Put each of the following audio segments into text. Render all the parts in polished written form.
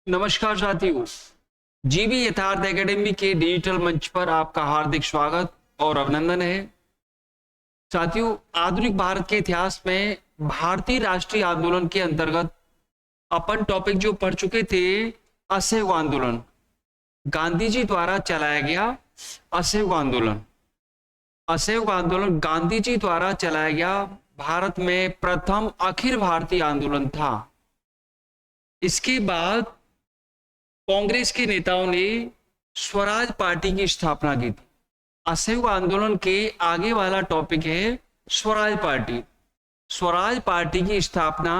नमस्कार साथियों। जीवी यथार्थ एकेडमी के डिजिटल मंच पर आपका हार्दिक स्वागत और अभिनंदन है। साथियों, आधुनिक भारत के इतिहास में भारतीय राष्ट्रीय आंदोलन के अंतर्गत अपन टॉपिक जो पढ़ चुके थे, असहयोग आंदोलन, गांधी जी द्वारा चलाया गया असहयोग आंदोलन। असहयोग आंदोलन गांधी जी द्वारा चलाया गया भारत में प्रथम अखिल भारतीय आंदोलन था। इसके बाद कांग्रेस के नेताओं ने स्वराज पार्टी की स्थापना की थी। असहयोग आंदोलन के आगे वाला टॉपिक है स्वराज पार्टी। स्वराज पार्टी की स्थापना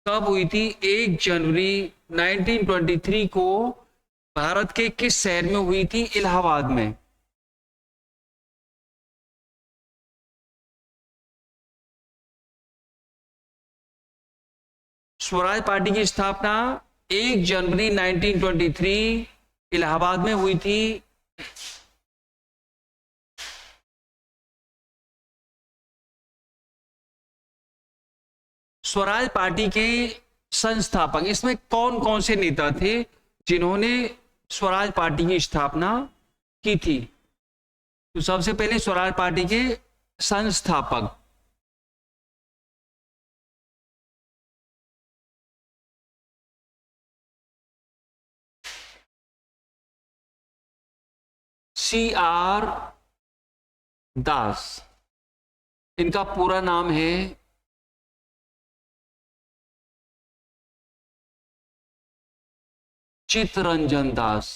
कब हुई थी? 1 जनवरी 1923 को भारत के किस शहर में हुई थी? इलाहाबाद में। स्वराज पार्टी की स्थापना 1 जनवरी 1923 इलाहाबाद में हुई थी। स्वराज पार्टी के संस्थापक, इसमें कौन कौन से नेता थे जिन्होंने स्वराज पार्टी की स्थापना की थी? तो सबसे पहले स्वराज पार्टी के संस्थापक CR दास, इनका पूरा नाम है चित्तरंजन दास।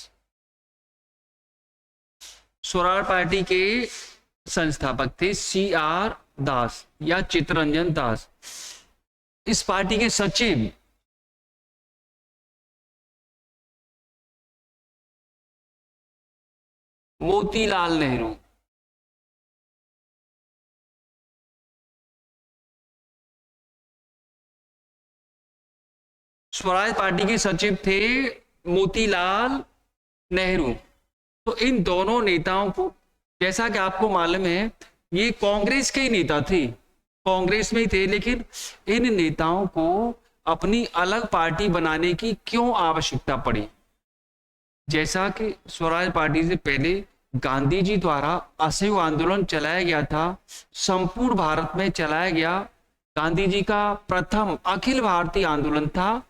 स्वराज पार्टी के संस्थापक थे CR दास या चित्तरंजन दास। इस पार्टी के सचिव मोतीलाल नेहरू। स्वराज पार्टी के सचिव थे मोतीलाल नेहरू। तो इन दोनों नेताओं को, जैसा कि आपको मालूम है, ये कांग्रेस के ही नेता थे, कांग्रेस में ही थे, लेकिन इन नेताओं को अपनी अलग पार्टी बनाने की क्यों आवश्यकता पड़ी? जैसा कि स्वराज पार्टी से पहले गांधी जी द्वारा असहयोग आंदोलन चलाया गया था, संपूर्ण भारत में चलाया गया, गांधी जी का प्रथम अखिल भारतीय आंदोलन था।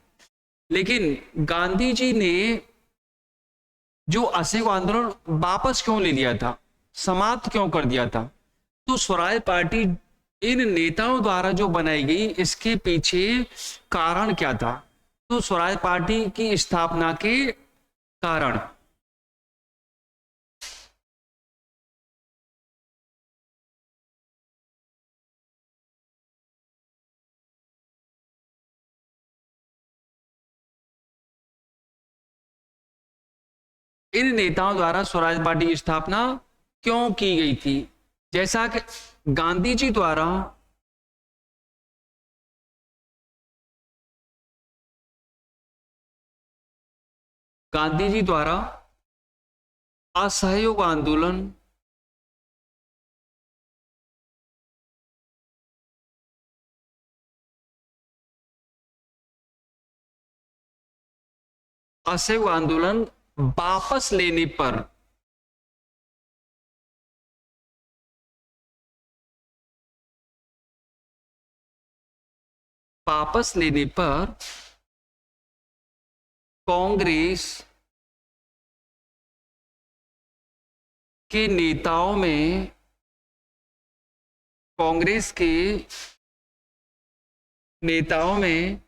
लेकिन गांधी जी ने जो असहयोग आंदोलन वापस क्यों ले लिया था, समाप्त क्यों कर दिया था? तो स्वराज पार्टी इन नेताओं द्वारा जो बनाई गई, इसके पीछे कारण क्या था? तो स्वराज पार्टी की स्थापना के कारण इन नेताओं द्वारा स्वराज पार्टी की स्थापना क्यों की गई थी? जैसा कि गांधी जी द्वारा असहयोग आंदोलन असहयोग आंदोलन वापस लेने पर वापस लेने पर कांग्रेस के नेताओं में, कांग्रेस के नेताओं में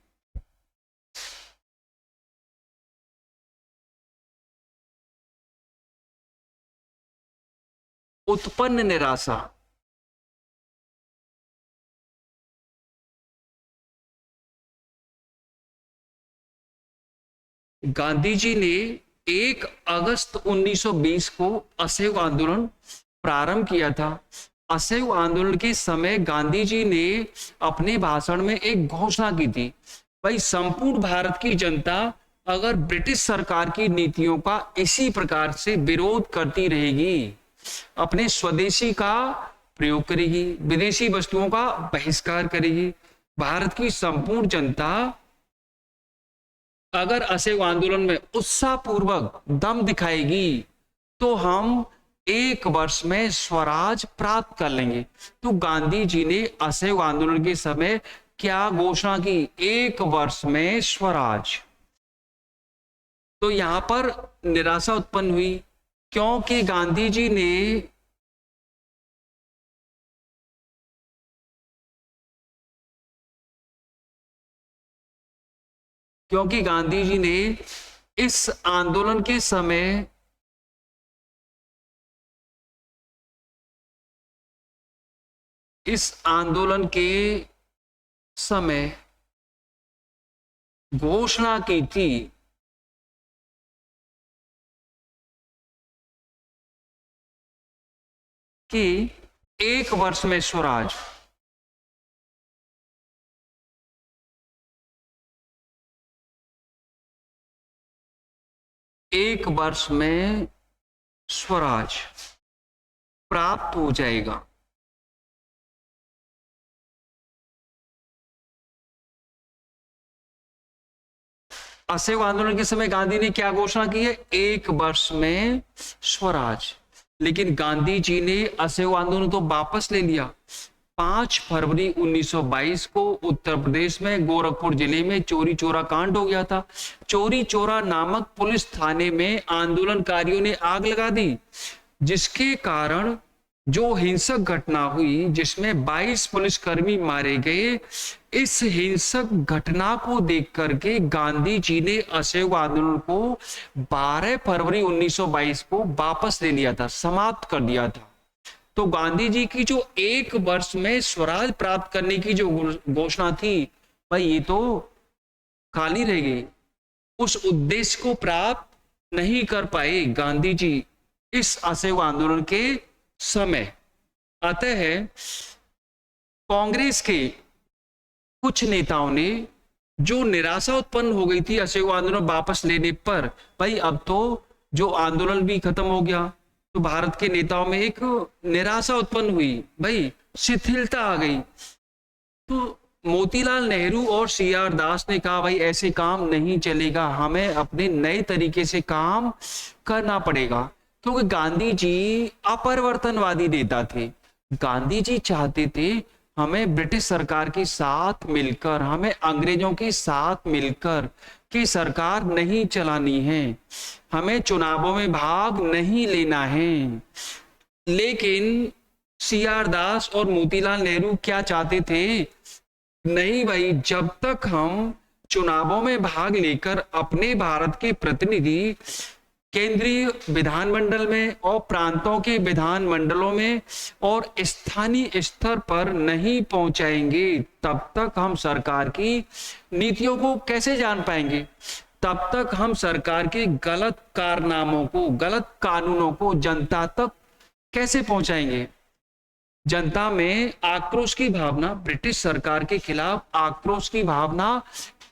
उत्पन्न निराशा, गांधी जी ने 1 अगस्त 1920 को असहयोग आंदोलन प्रारंभ किया था। असहयोग आंदोलन के समय गांधी जी ने अपने भाषण में एक घोषणा की थी, भाई संपूर्ण भारत की जनता अगर ब्रिटिश सरकार की नीतियों का इसी प्रकार से विरोध करती रहेगी, अपने स्वदेशी का प्रयोग करेगी, विदेशी वस्तुओं का बहिष्कार करेगी, भारत की संपूर्ण जनता अगर असहयोग आंदोलन में उत्साहपूर्वक दम दिखाएगी तो हम 1 वर्ष में स्वराज प्राप्त कर लेंगे। तो गांधी जी ने असहयोग आंदोलन के समय क्या घोषणा की? 1 वर्ष में स्वराज। तो यहां पर निराशा उत्पन्न हुई, क्योंकि गांधी जी ने इस आंदोलन के समय घोषणा की थी कि 1 वर्ष में स्वराज। एक वर्ष में स्वराज प्राप्त हो जाएगा। असहयोग आंदोलन के समय गांधी ने क्या घोषणा की है? 1 वर्ष में स्वराज। लेकिन गांधी जी ने असहयोग आंदोलन तो वापस ले लिया। 5 फरवरी 1922 को उत्तर प्रदेश में गोरखपुर जिले में चोरी चोरा कांड हो गया था। चोरी चोरा नामक पुलिस थाने में आंदोलनकारियों ने आग लगा दी, जिसके कारण जो हिंसक घटना हुई जिसमें 22 पुलिसकर्मी मारे गए। इस हिंसक घटना को देख करके गांधी जी ने असहयोग आंदोलन को 12 फरवरी 1922 को वापस ले लिया था, समाप्त कर दिया था। तो गांधी जी की जो 1 वर्ष में स्वराज प्राप्त करने की जो घोषणा थी, भाई ये तो खाली रह गई। उस उद्देश्य को प्राप्त नहीं कर पाए गांधी जी इस असहयोग आंदोलन के समय। अतः कांग्रेस के कुछ नेताओं ने, जो निराशा उत्पन्न हो गई थी असहयोग आंदोलन वापस लेने पर, भाई अब तो जो आंदोलन भी खत्म हो गया, तो भारत के नेताओं में एक निराशा उत्पन्न हुई, भाई शिथिलता आ गई। तो मोतीलाल नेहरू और सीआर दास ने कहा, भाई ऐसे काम नहीं चलेगा, हमें अपने नए तरीके से काम करना पड़ेगा। क्योंकि गांधी जी अपरिवर्तनवादी नेता थे। गांधी जी चाहते थे हमें ब्रिटिश सरकार के साथ मिलकर, हमें अंग्रेजों के साथ मिलकर की सरकार नहीं चलानी है, हमें चुनावों में भाग नहीं लेना है। लेकिन सीआर दास और मोतीलाल नेहरू क्या चाहते थे? नहीं भाई, जब तक हम चुनावों में भाग लेकर अपने भारत के प्रतिनिधि केंद्रीय विधानमंडल में और प्रांतों के विधानमंडलों में और स्थानीय स्तर पर नहीं पहुंचाएंगे, तब तक हम सरकार की नीतियों को कैसे जान पाएंगे? तब तक हम सरकार के गलत कारनामों को, गलत कानूनों को जनता तक कैसे पहुंचाएंगे? जनता में आक्रोश की भावना, ब्रिटिश सरकार के खिलाफ आक्रोश की भावना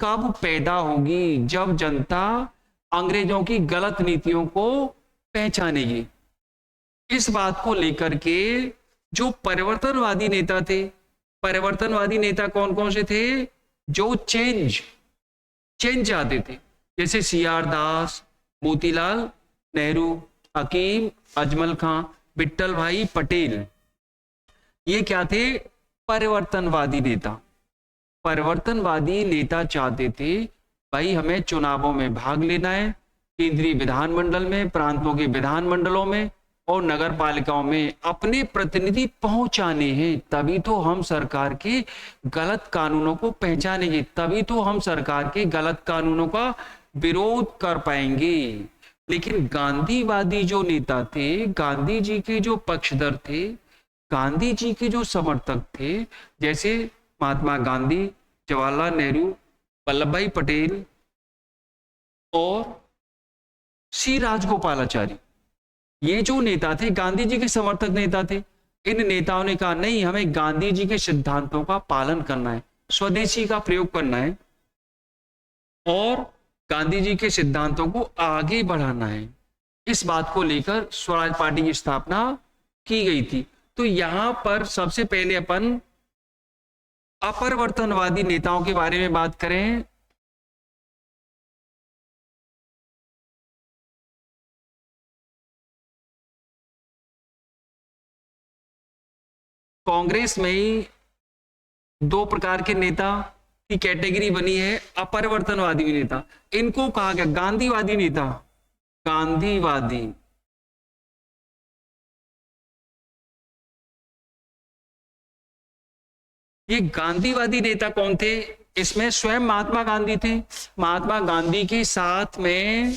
कब पैदा होगी? जब जनता अंग्रेजों की गलत नीतियों को पहचानेगी। इस बात को लेकर के जो परिवर्तनवादी नेता थे, परिवर्तनवादी नेता कौन कौन से थे? जो चेंज चाहते थे, जैसे सीआर दास, मोतीलाल नेहरू, हकीम अजमल खां, विट्ठल भाई पटेल, ये क्या थे? परिवर्तनवादी नेता। परिवर्तनवादी नेता चाहते थे भाई हमें चुनावों में भाग लेना है, केंद्रीय विधानमंडल में, प्रांतों के विधानमंडलों में और नगर पालिकाओं में अपने प्रतिनिधि पहुंचाने हैं, तभी तो हम सरकार के गलत कानूनों को पहचानेंगे, तभी तो हम सरकार के गलत कानूनों का विरोध कर पाएंगे। लेकिन गांधीवादी जो नेता थे, गांधी जी के जो पक्षधर थे, गांधी जी के जो समर्थक थे, जैसे महात्मा गांधी, जवाहरलाल नेहरू, वल्लभ भाई पटेल और सी राजगोपालाचारी, ये जो नेता थे गांधी जी के समर्थक नेता थे। इन नेताओं ने कहा नहीं, हमें गांधी जी के सिद्धांतों का पालन करना है, स्वदेशी का प्रयोग करना है और गांधी जी के सिद्धांतों को आगे बढ़ाना है। इस बात को लेकर स्वराज पार्टी की स्थापना की गई थी। तो यहां पर सबसे पहले अपन अपरिवर्तनवादी नेताओं के बारे में बात करें कांग्रेस में ही दो प्रकार के नेता की कैटेगरी बनी है, अपरिवर्तनवादी नेता। इनको कहा गया गांधीवादी नेता। गांधीवादी, ये गांधीवादी नेता कौन थे? इसमें स्वयं महात्मा गांधी थे। महात्मा गांधी के साथ में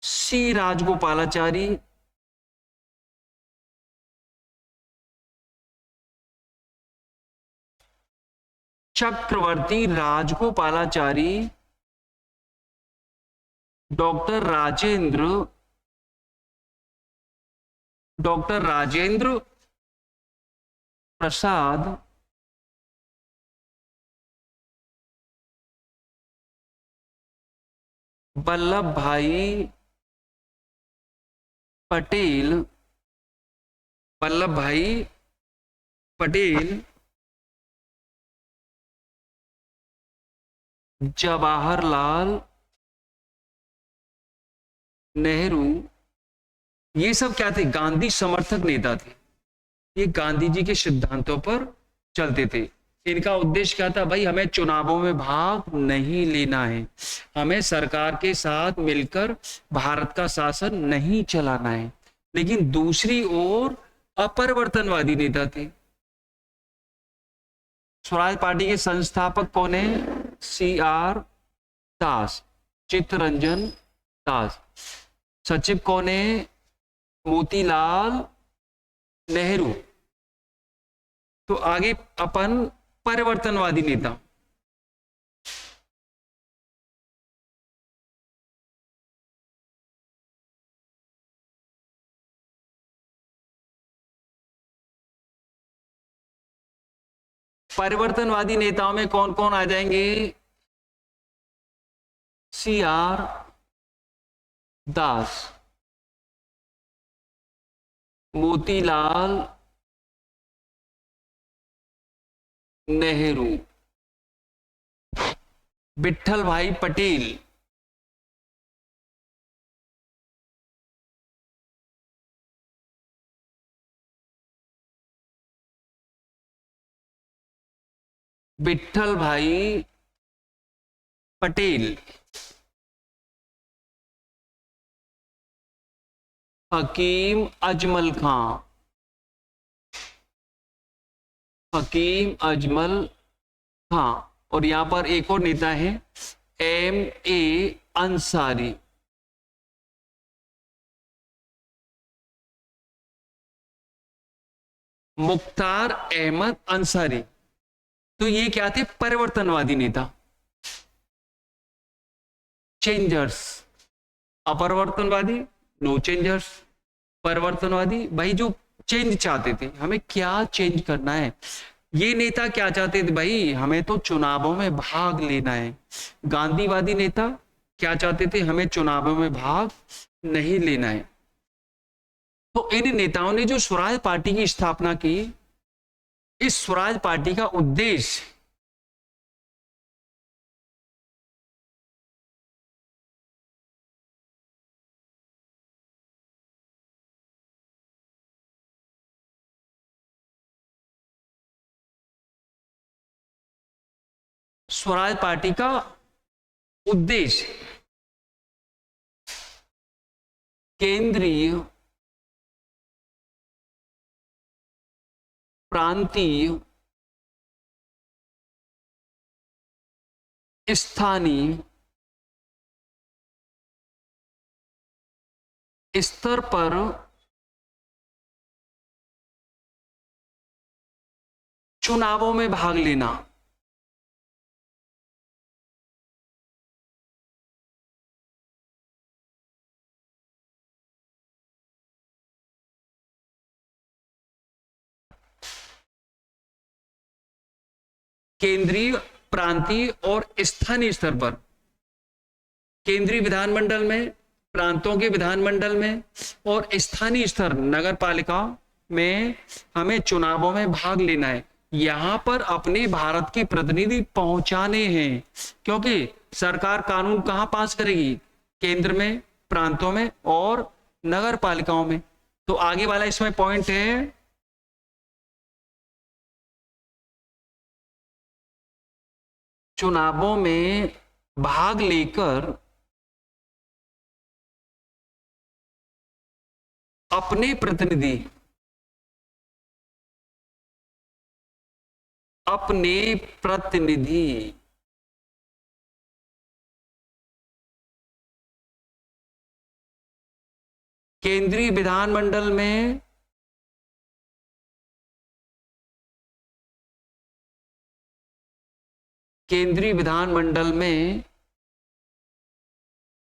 सी राजगोपालाचारी, चक्रवर्ती राजगोपालाचारी, डॉक्टर राजेंद्र प्रसाद, वल्लभ भाई पटेल, वल्लभ भाई पटेल, जवाहरलाल नेहरू, ये सब क्या थे? गांधी समर्थक नेता थे। ये गांधी जी के सिद्धांतों पर चलते थे। इनका उद्देश्य क्या था? भाई हमें चुनावों में भाग नहीं लेना है, हमें सरकार के साथ मिलकर भारत का शासन नहीं चलाना है। लेकिन दूसरी ओर अपरिवर्तनवादी नेता थे। स्वराज पार्टी के संस्थापक कौन है? CR दास, चित्तरंजन दास। सचिव कौन है? मोतीलाल नेहरू। तो आगे अपन परिवर्तनवादी नेता, परिवर्तनवादी नेताओं में कौन कौन आ जाएंगे? CR दास, मोतीलाल नेहरू, विट्ठल भाई पटेल, विट्ठल भाई पटेल, हकीम अजमल खां, हकीम अजमल खां। और यहां पर एक और नेता है MA अंसारी। मुख्तार अहमद अंसारी। तो ये क्या थे? परिवर्तनवादी नेता, चेंजर्स। अपरिवर्तनवादी नो चेंजर्स, परिवर्तनवादी भाई जो चेंज चाहते थे, हमें क्या चेंज करना है। ये नेता क्या चाहते थे? भाई हमें तो चुनावों में भाग लेना है। गांधीवादी नेता क्या चाहते थे? हमें चुनावों में भाग नहीं लेना है। तो इन नेताओं ने जो स्वराज पार्टी की स्थापना की, इस स्वराज पार्टी का उद्देश्य स्वराज पार्टी का उद्देश्य केंद्रीय, प्रांतीय, स्थानीय स्तर पर चुनावों में भाग लेना। केंद्रीय, प्रांतीय और स्थानीय स्तर पर, केंद्रीय विधानमंडल में, प्रांतों के विधानमंडल में और स्थानीय स्तर नगर पालिका में हमें चुनावों में भाग लेना है। यहां पर अपने भारत के प्रतिनिधि पहुंचाने हैं, क्योंकि सरकार कानून कहां पास करेगी? केंद्र में, प्रांतों में और नगर पालिकाओं में। तो आगे वाला इसमें पॉइंट है चुनावों में भाग लेकर अपने प्रतिनिधि केंद्रीय विधानमंडल में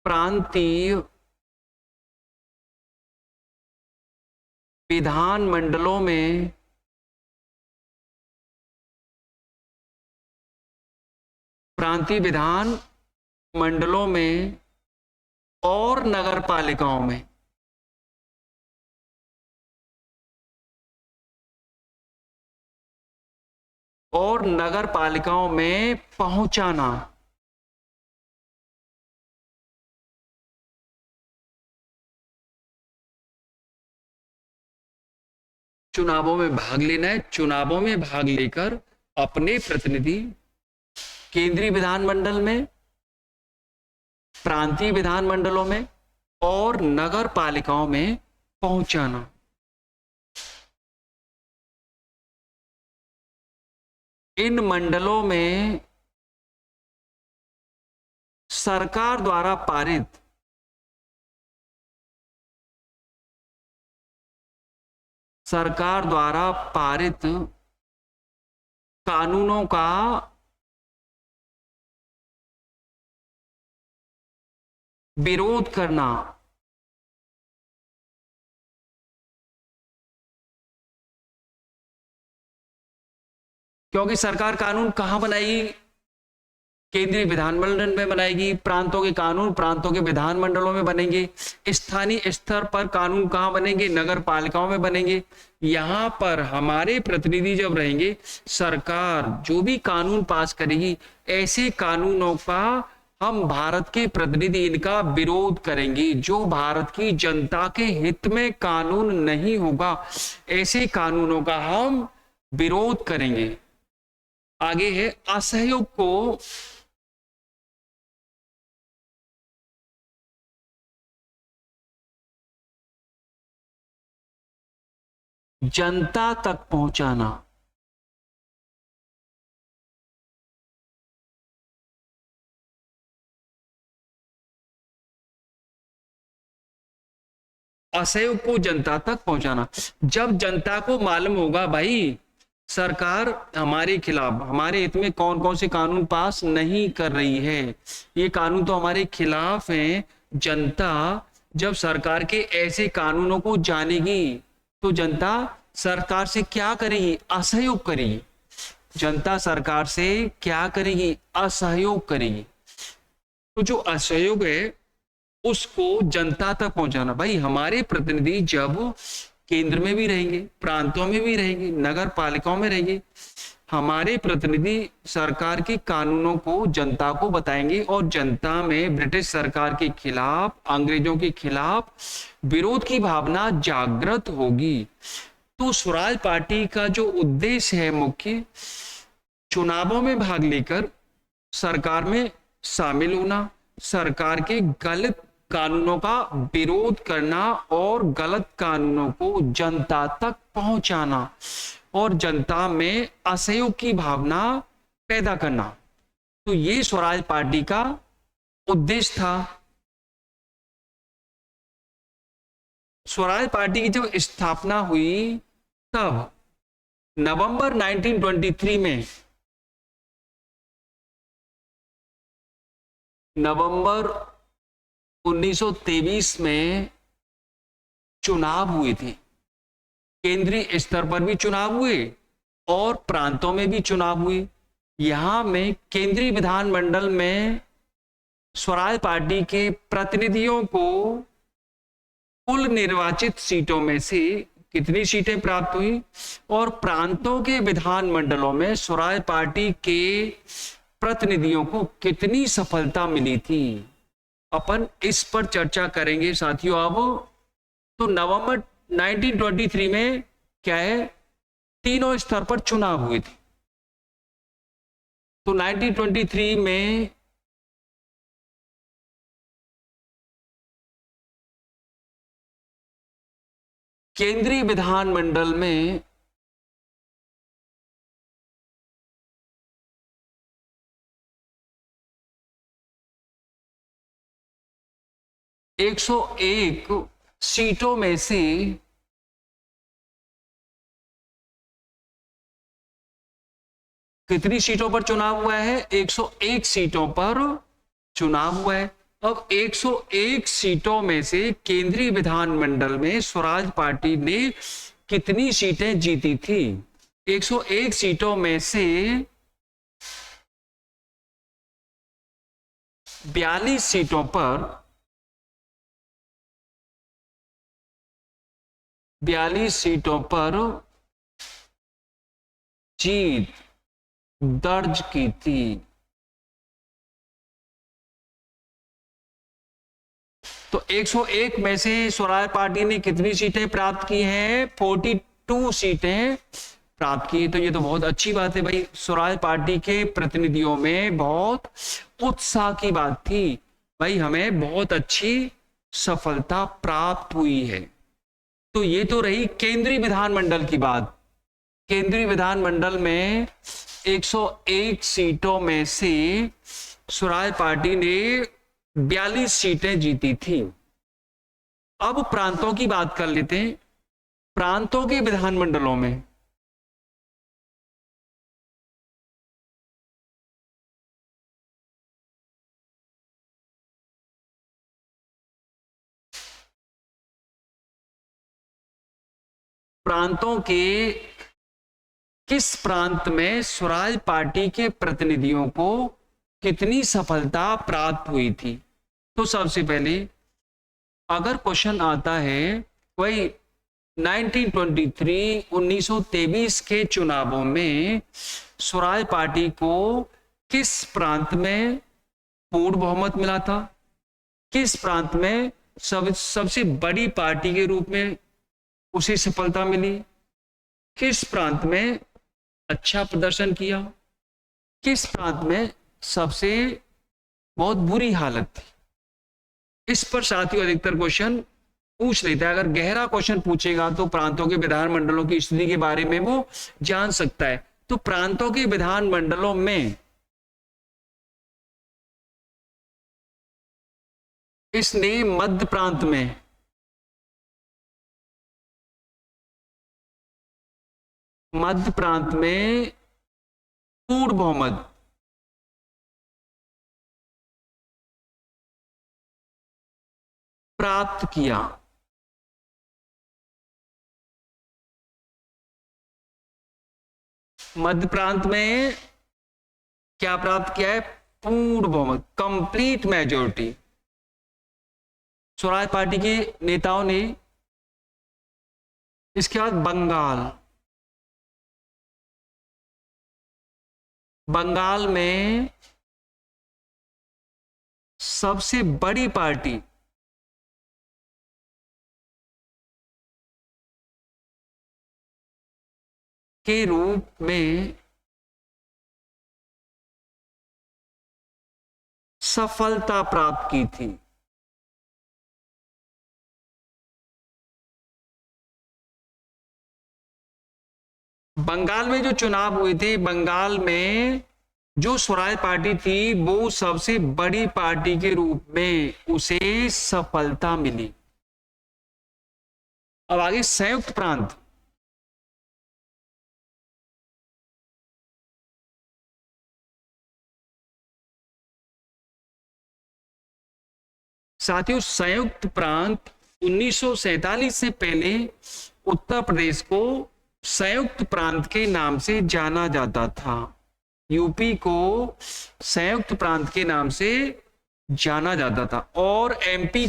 प्रांतीय विधानमंडलों में और नगरपालिकाओं में पहुंचाना। चुनावों में भाग लेना है, चुनावों में भाग लेकर अपने प्रतिनिधि केंद्रीय विधानमंडल में, प्रांतीय विधानमंडलों में और नगर पालिकाओं में पहुंचाना। इन मंडलों में सरकार द्वारा पारित कानूनों का विरोध करना। क्योंकि सरकार कानून कहां बनाएगी? केंद्रीय विधानमंडल में बनाएगी। प्रांतों के कानून प्रांतों के विधानमंडलों में बनेंगे। स्थानीय स्तर पर कानून कहां बनेंगे? नगर पालिकाओं में बनेंगे। यहां पर हमारे प्रतिनिधि जब रहेंगे, सरकार जो भी कानून पास करेगी, ऐसे कानूनों का हम भारत के प्रतिनिधि इनका विरोध करेंगे। जो भारत की जनता के हित में कानून नहीं होगा, ऐसे कानूनों का हम विरोध करेंगे। आगे है असहयोग को जनता तक पहुंचाना। असहयोग को जनता तक पहुंचाना। जब जनता को मालूम होगा भाई सरकार हमारे खिलाफ, हमारे हित में कौन कौन से कानून पास नहीं कर रही है, ये कानून तो हमारे खिलाफ हैं, जनता जब सरकार के ऐसे कानूनों को जानेगी तो जनता सरकार से क्या करेगी? असहयोग करेगी। जनता सरकार से क्या करेगी? असहयोग करेगी। तो जो असहयोग है उसको जनता तक पहुंचाना। भाई हमारे प्रतिनिधि जब केंद्र में भी रहेंगे, प्रांतों में भी रहेंगे, नगर पालिकाओं में रहेंगे, हमारे प्रतिनिधि सरकार के कानूनों को जनता को बताएंगे और जनता में ब्रिटिश सरकार के खिलाफ, अंग्रेजों के खिलाफ विरोध की भावना जागृत होगी। तो स्वराज पार्टी का जो उद्देश्य है मुख्य, चुनावों में भाग लेकर सरकार में शामिल होना, सरकार के गलत कानूनों का विरोध करना और गलत कानूनों को जनता तक पहुंचाना और जनता में असहयोग की भावना पैदा करना। तो ये स्वराज पार्टी का उद्देश्य था। स्वराज पार्टी की जब स्थापना हुई तब नवंबर 1923 में, नवंबर 1923 में चुनाव हुए थे। केंद्रीय स्तर पर भी चुनाव हुए और प्रांतों में भी चुनाव हुए। यहां में केंद्रीय विधानमंडल में स्वराज पार्टी के प्रतिनिधियों को कुल निर्वाचित सीटों में से कितनी सीटें प्राप्त हुई और प्रांतों के विधानमंडलों में स्वराज पार्टी के प्रतिनिधियों को कितनी सफलता मिली थी, अपन इस पर चर्चा करेंगे साथियों। अब तो नवंबर 1923 में क्या है, तीनों स्तर पर चुनाव हुए थे। तो 1923 में केंद्रीय विधानमंडल में एक सौ एक सीटों में से कितनी सीटों पर चुनाव हुआ है? 101 सीटों पर चुनाव हुआ है। अब 101 सीटों में से केंद्रीय विधानमंडल में स्वराज पार्टी ने कितनी सीटें जीती थी? 101 सीटों में से 42 सीटों पर 42 सीटों पर जीत दर्ज की थी। तो 101 में से स्वराज पार्टी ने कितनी सीटें प्राप्त की हैं? 42 सीटें प्राप्त की। तो ये तो बहुत अच्छी बात है भाई, स्वराज पार्टी के प्रतिनिधियों में बहुत उत्साह की बात थी भाई, हमें बहुत अच्छी सफलता प्राप्त हुई है। तो ये तो रही केंद्रीय विधानमंडल की बात। केंद्रीय विधानमंडल में 101 सीटों में से स्वराज पार्टी ने 42 सीटें जीती थी। अब प्रांतों की बात कर लेते हैं। प्रांतों के विधानमंडलों में प्रांतों के किस प्रांत में स्वराज पार्टी के प्रतिनिधियों को कितनी सफलता प्राप्त हुई थी? तो सबसे पहले अगर क्वेश्चन आता है वही 1923 के चुनावों में स्वराज पार्टी को किस प्रांत में पूर्ण बहुमत मिला था, किस प्रांत में सबसे बड़ी पार्टी के रूप में उसे सफलता मिली, किस प्रांत में अच्छा प्रदर्शन किया, किस प्रांत में सबसे बहुत बुरी हालत थी। इस पर साथियों अधिकतर क्वेश्चन पूछ लेता है। अगर गहरा क्वेश्चन पूछेगा तो प्रांतों के विधानमंडलों की स्थिति के बारे में वो जान सकता है। तो प्रांतों के विधानमंडलों में इसने मध्य प्रांत में पूर्ण बहुमत प्राप्त किया। मध्य प्रांत में क्या प्राप्त किया है? पूर्ण बहुमत, कंप्लीट मेजोरिटी। स्वराज पार्टी के नेताओं ने। इसके बाद बंगाल में सबसे बड़ी पार्टी के रूप में सफलता प्राप्त की थी। बंगाल में जो चुनाव हुए थे, बंगाल में जो स्वराज पार्टी थी वो सबसे बड़ी पार्टी के रूप में उसे सफलता मिली। अब आगे संयुक्त प्रांत। साथियों संयुक्त प्रांत 1947 से पहले उत्तर प्रदेश को संयुक्त प्रांत के नाम से जाना जाता था। यूपी को संयुक्त प्रांत के नाम से जाना जाता था और एमपी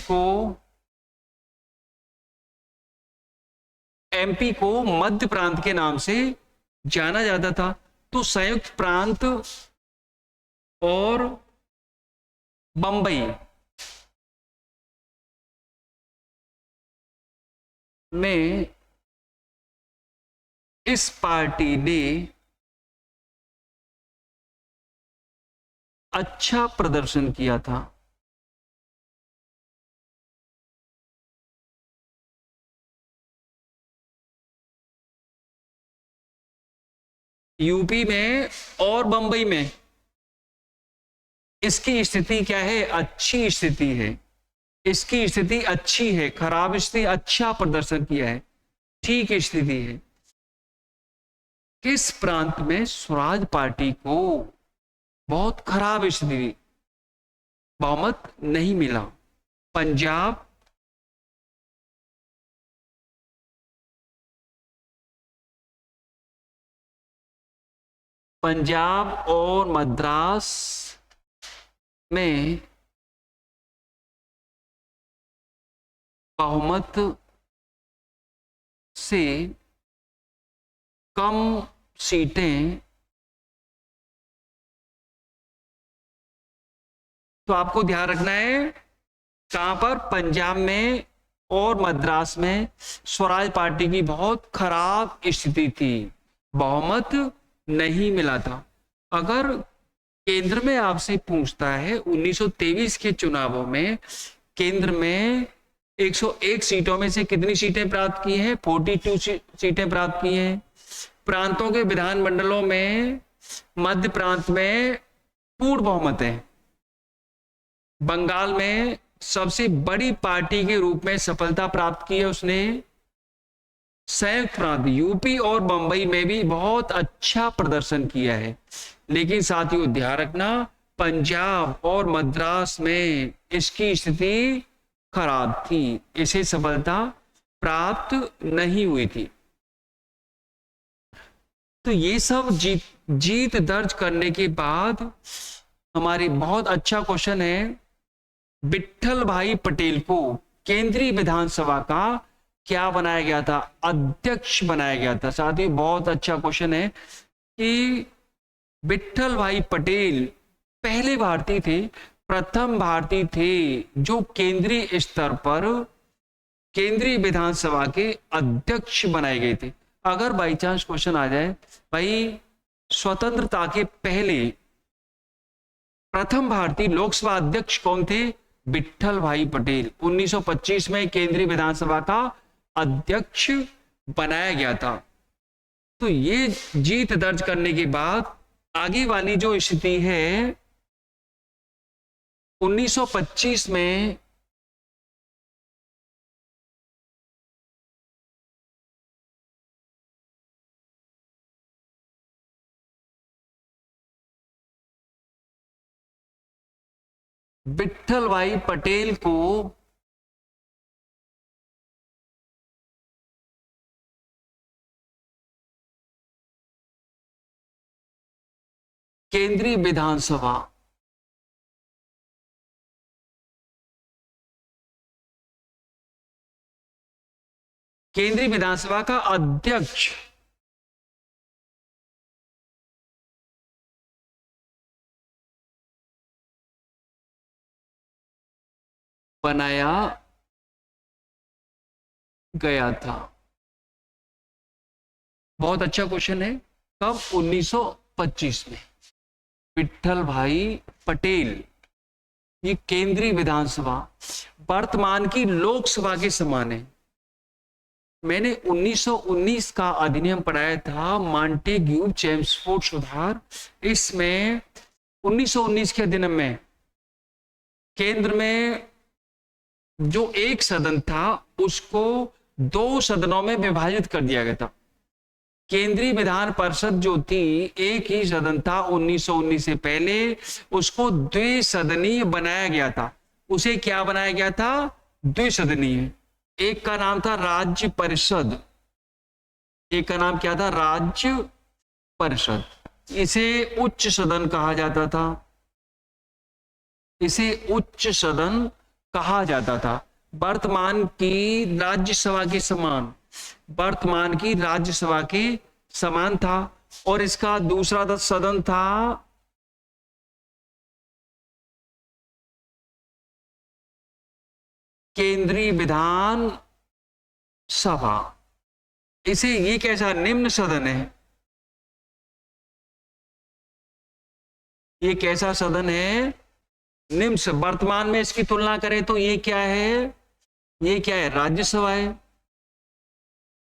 को मध्य प्रांत के नाम से जाना जाता था। तो संयुक्त प्रांत और बंबई में इस पार्टी ने अच्छा प्रदर्शन किया था। यूपी में और बंबई में इसकी स्थिति क्या है? अच्छी स्थिति है। इसकी स्थिति अच्छी है, खराब स्थिति, अच्छा प्रदर्शन किया है, ठीक स्थिति है। किस प्रांत में स्वराज पार्टी को बहुत खराब स्थिति, बहुमत नहीं मिला? पंजाब, पंजाब और मद्रास में बहुमत से कम सीटें, तो आपको ध्यान रखना है कहां पर? पंजाब में और मद्रास में स्वराज पार्टी की बहुत खराब स्थिति थी, बहुमत नहीं मिला था। अगर केंद्र में आपसे पूछता है 1923 के चुनावों में केंद्र में 101 सीटों में से कितनी सीटें प्राप्त की हैं? 42 सीटें प्राप्त की हैं। प्रांतों के विधानमंडलों में मध्य प्रांत में पूर्ण बहुमत है। बंगाल में सबसे बड़ी पार्टी के रूप में सफलता प्राप्त की है उसने। संयुक्त प्रांत यूपी और बंबई में भी बहुत अच्छा प्रदर्शन किया है। लेकिन साथियों ध्यान रखना, पंजाब और मद्रास में इसकी स्थिति खराब थी, इसे सफलता प्राप्त नहीं हुई थी। तो ये सब जीत दर्ज करने के बाद हमारी बहुत अच्छा क्वेश्चन है, विट्ठल भाई पटेल को केंद्रीय विधानसभा का क्या बनाया गया था? अध्यक्ष बनाया गया था। साथ ही बहुत अच्छा क्वेश्चन है कि विट्ठल भाई पटेल पहले भारतीय थे, प्रथम भारतीय थे जो केंद्रीय स्तर पर केंद्रीय विधानसभा के अध्यक्ष बनाए गए थे। अगर बाई चांस क्वेश्चन आ जाए भाई स्वतंत्रता के पहले प्रथम भारतीय लोकसभा अध्यक्ष कौन थे? विट्ठल भाई पटेल 1925 में केंद्रीय विधानसभा का अध्यक्ष बनाया गया था। तो ये जीत दर्ज करने के बाद आगे वाली जो स्थिति है 1925 में विट्ठल भाई पटेल को केंद्रीय विधानसभा का अध्यक्ष बनाया गया था। बहुत अच्छा क्वेश्चन है। कब? 1925 में विट्ठल भाई पटेल, ये केंद्रीय विधानसभा वर्तमान की लोकसभा के समान है। मैंने 1919 का अधिनियम पढ़ाया था, मॉन्टेग्यू चेम्सफोर्ड सुधार। इसमें 1919 के अधिनियम में केंद्र में जो एक सदन था उसको दो सदनों में विभाजित कर दिया गया था। केंद्रीय विधान परिषद जो थी एक ही सदन था 1919 से पहले, उसको द्विसदनीय बनाया गया था। उसे क्या बनाया गया था? द्विसदनीय। एक का नाम था राज्य परिषद, एक का नाम क्या था? राज्य परिषद। इसे उच्च सदन कहा जाता था, इसे उच्च सदन कहा जाता था। वर्तमान की राज्यसभा के समान, वर्तमान की राज्यसभा के समान था। और इसका दूसरा सदन था केंद्रीय विधान सभा। इसे ये कैसा निम्न सदन है, ये कैसा सदन है? निम्न। वर्तमान में इसकी तुलना करें तो ये क्या है? ये क्या है? राज्यसभा है।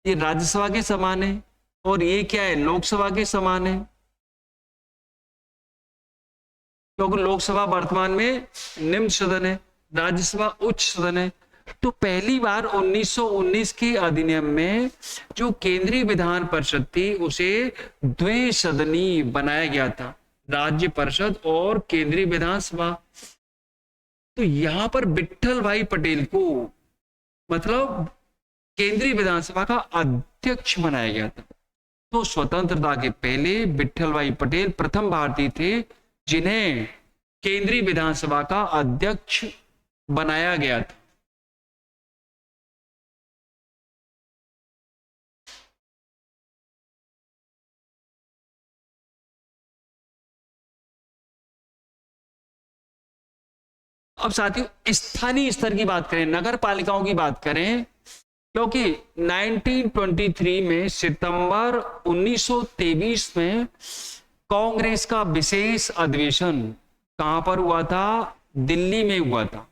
ये राज्यसभा के समान है। और ये क्या है? लोकसभा के समान है, क्योंकि लोकसभा वर्तमान में निम्न सदन है, राज्यसभा उच्च सदन है। तो पहली बार 1919 के अधिनियम में जो केंद्रीय विधान परिषद थी उसे द्विसदनीय बनाया गया था, राज्य परिषद और केंद्रीय विधानसभा। तो यहां पर विट्ठल भाई पटेल को मतलब केंद्रीय विधानसभा का अध्यक्ष बनाया गया था। तो स्वतंत्रता के पहले विट्ठल भाई पटेल प्रथम भारतीय थे जिन्हें केंद्रीय विधानसभा का अध्यक्ष बनाया गया था। अब साथियों स्थानीय स्तर की बात करें, नगर पालिकाओं की बात करें, क्योंकि 1923 में सितंबर 1923 में कांग्रेस का विशेष अधिवेशन कहां पर हुआ था? दिल्ली में हुआ था।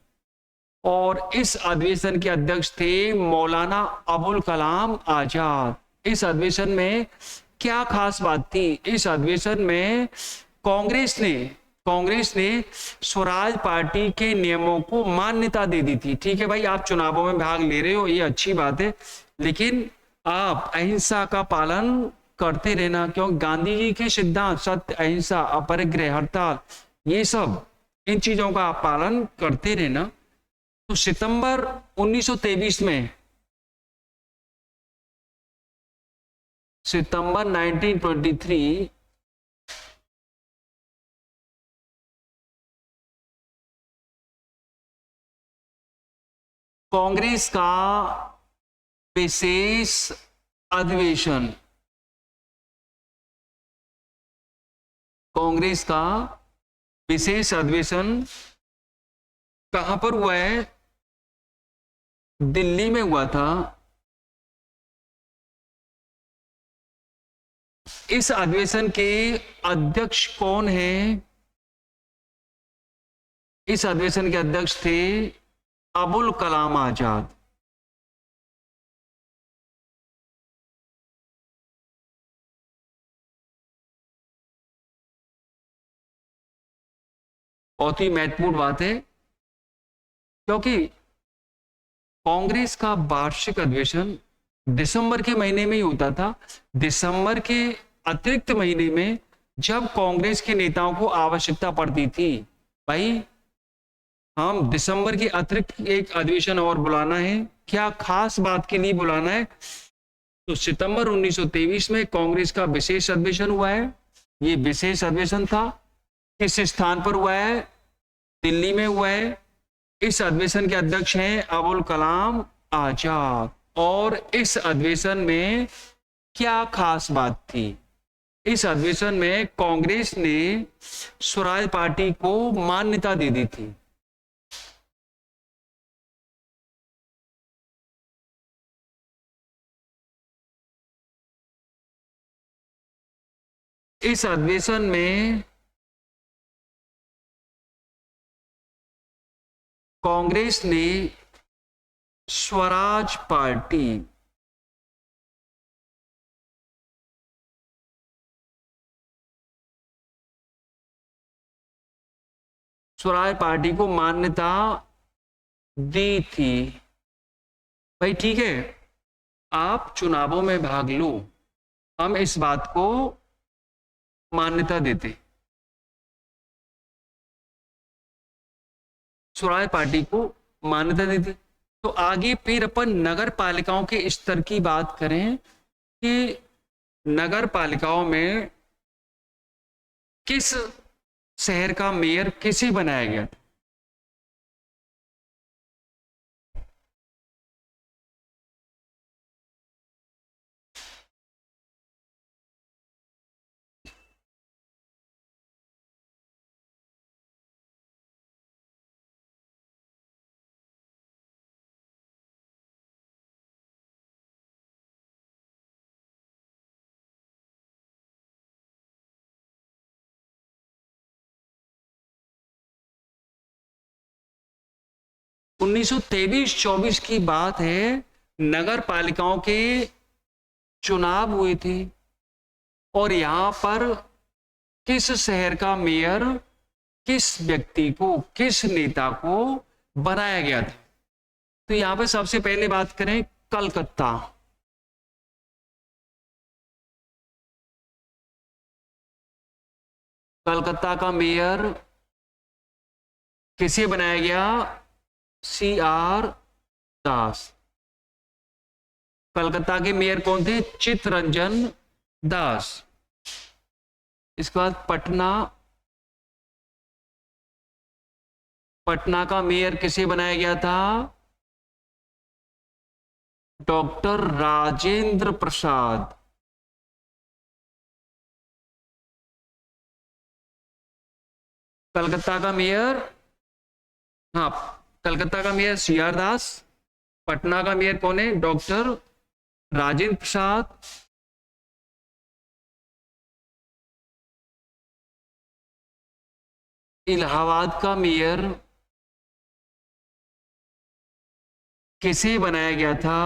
और इस अधिवेशन के अध्यक्ष थे मौलाना अबुल कलाम आजाद। इस अधिवेशन में क्या खास बात थी? इस अधिवेशन में कांग्रेस ने स्वराज पार्टी के नियमों को मान्यता दे दी थी। ठीक है भाई, आप चुनावों में भाग ले रहे हो, ये अच्छी बात है, लेकिन आप अहिंसा का पालन करते रहना, क्योंकि गांधी जी के सिद्धांत सत्य, अहिंसा, अपरिग्रह, हड़ताल, ये सब इन चीजों का आप पालन करते रहना। तो सितंबर 1923 में, सितंबर 1923 कांग्रेस का विशेष अधिवेशन, कांग्रेस का विशेष अधिवेशन कहां पर हुआ है? दिल्ली में हुआ था। इस अधिवेशन के अध्यक्ष कौन हैं? इस अधिवेशन के अध्यक्ष थे अबुल कलाम आजाद। बहुत ही महत्वपूर्ण बात है, क्योंकि कांग्रेस का वार्षिक अधिवेशन दिसंबर के महीने में ही होता था। दिसंबर के अतिरिक्त महीने में जब कांग्रेस के नेताओं को आवश्यकता पड़ती थी, भाई हम दिसंबर के अतिरिक्त एक अधिवेशन और बुलाना है, क्या खास बात के लिए बुलाना है, तो सितंबर 1923 में कांग्रेस का विशेष अधिवेशन हुआ है। ये विशेष अधिवेशन था, किस स्थान पर हुआ है? दिल्ली में हुआ है। इस अधिवेशन के अध्यक्ष हैं अबुल कलाम आजाद। और इस अधिवेशन में क्या खास बात थी? इस अधिवेशन में कांग्रेस ने स्वराज पार्टी को मान्यता दे दी थी। इस अधिवेशन में कांग्रेस ने स्वराज पार्टी को मान्यता दी थी। भाई ठीक है, आप चुनावों में भाग लो, हम इस बात को मान्यता देते, स्वराज पार्टी को मान्यता देती। तो आगे फिर अपन नगर पालिकाओं के स्तर की बात करें कि नगर पालिकाओं में किस शहर का मेयर किसे बनाया गया? 1923-24 की बात है, नगर पालिकाओं के चुनाव हुए थे और यहां पर किस शहर का मेयर किस व्यक्ति को, किस नेता को बनाया गया था। तो यहां पे सबसे पहले बात करें कलकत्ता। कलकत्ता का मेयर किसे बनाया गया? CR दास। कलकत्ता के मेयर कौन थे? चित्तरंजन दास। इसके बाद पटना, पटना का मेयर किसे बनाया गया था? डॉक्टर राजेंद्र प्रसाद। कलकत्ता का मेयर, हाँ, कलकत्ता का मेयर CR दास। पटना का मेयर कौन है? डॉक्टर राजेंद्र प्रसाद। इलाहाबाद का मेयर किसे बनाया गया था?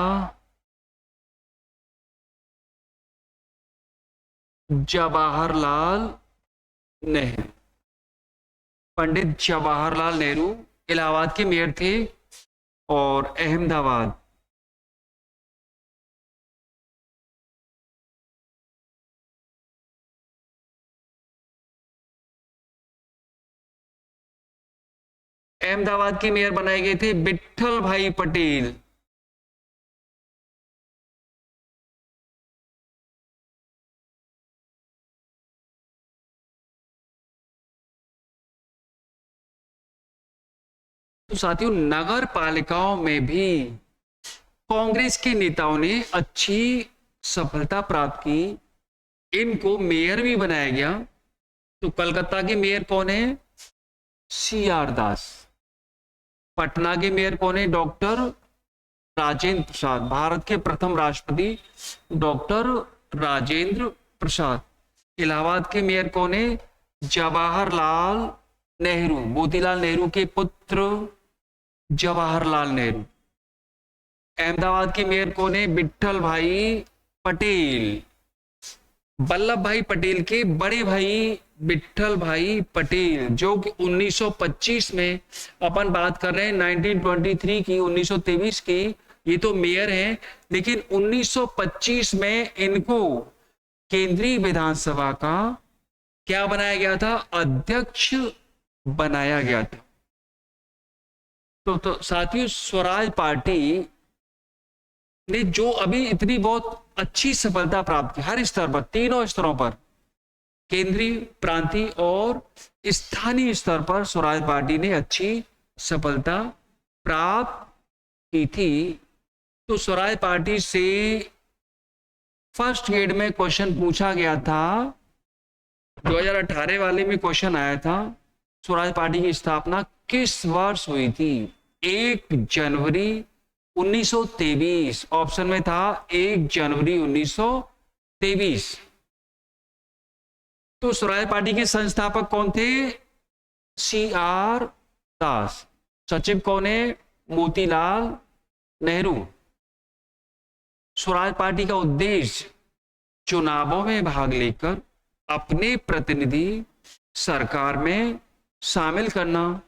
जवाहरलाल नेहरू। पंडित जवाहरलाल नेहरू इलाहाबाद के मेयर थे। और अहमदाबाद, अहमदाबाद के मेयर बनाए गए थे विट्ठल भाई पटेल। तो साथियों, नगर पालिकाओं में भी कांग्रेस के नेताओं ने अच्छी सफलता प्राप्त की, इनको मेयर भी बनाया गया। तो कलकत्ता के मेयर कौन है? CR दास। पटना के मेयर कौन है? डॉक्टर राजेंद्र प्रसाद, भारत के प्रथम राष्ट्रपति डॉक्टर राजेंद्र प्रसाद। इलाहाबाद के मेयर कौन है? जवाहरलाल नेहरू, मोतीलाल नेहरू के पुत्र जवाहरलाल नेहरू। अहमदाबाद के मेयर कौन है? विट्ठल भाई पटेल, वल्लभ भाई पटेल के बड़े भाई विट्ठल भाई पटेल, जो कि 1925 में, अपन बात कर रहे हैं 1923 की, 1923 की, ये तो मेयर हैं, लेकिन 1925 में इनको केंद्रीय विधानसभा का क्या बनाया गया था? अध्यक्ष बनाया गया था। तो साथियों, स्वराज पार्टी ने जो अभी इतनी बहुत अच्छी सफलता प्राप्त की हर स्तर पर, तीनों स्तरों पर, केंद्रीय, प्रांतीय और स्थानीय स्तर पर, स्वराज पार्टी ने अच्छी सफलता प्राप्त की थी। तो स्वराज पार्टी से फर्स्ट ग्रेड में क्वेश्चन पूछा गया था, 2018 वाले में क्वेश्चन आया था, स्वराज पार्टी की स्थापना किस वर्ष हुई थी? 1 जनवरी 1923। ऑप्शन में था 1 जनवरी 1923। तो स्वराज पार्टी के संस्थापक कौन थे? CR दास। सचिव कौन है? मोतीलाल नेहरू। स्वराज पार्टी का उद्देश्य चुनावों में भाग लेकर अपने प्रतिनिधि सरकार में शामिल करना,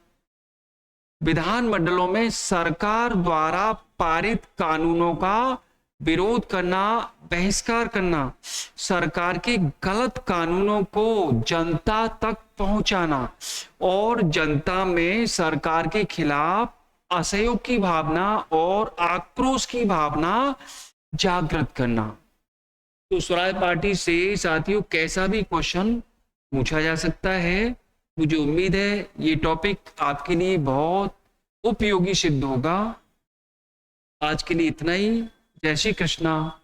विधानमंडलों में सरकार द्वारा पारित कानूनों का विरोध करना, बहिष्कार करना, सरकार के गलत कानूनों को जनता तक पहुंचाना और जनता में सरकार के खिलाफ असहयोग की भावना और आक्रोश की भावना जागृत करना। तो स्वराज पार्टी से साथियों कैसा भी क्वेश्चन पूछा जा सकता है। मुझे उम्मीद है ये टॉपिक आपके लिए बहुत उपयोगी सिद्ध होगा। आज के लिए इतना ही। जय श्री कृष्णा।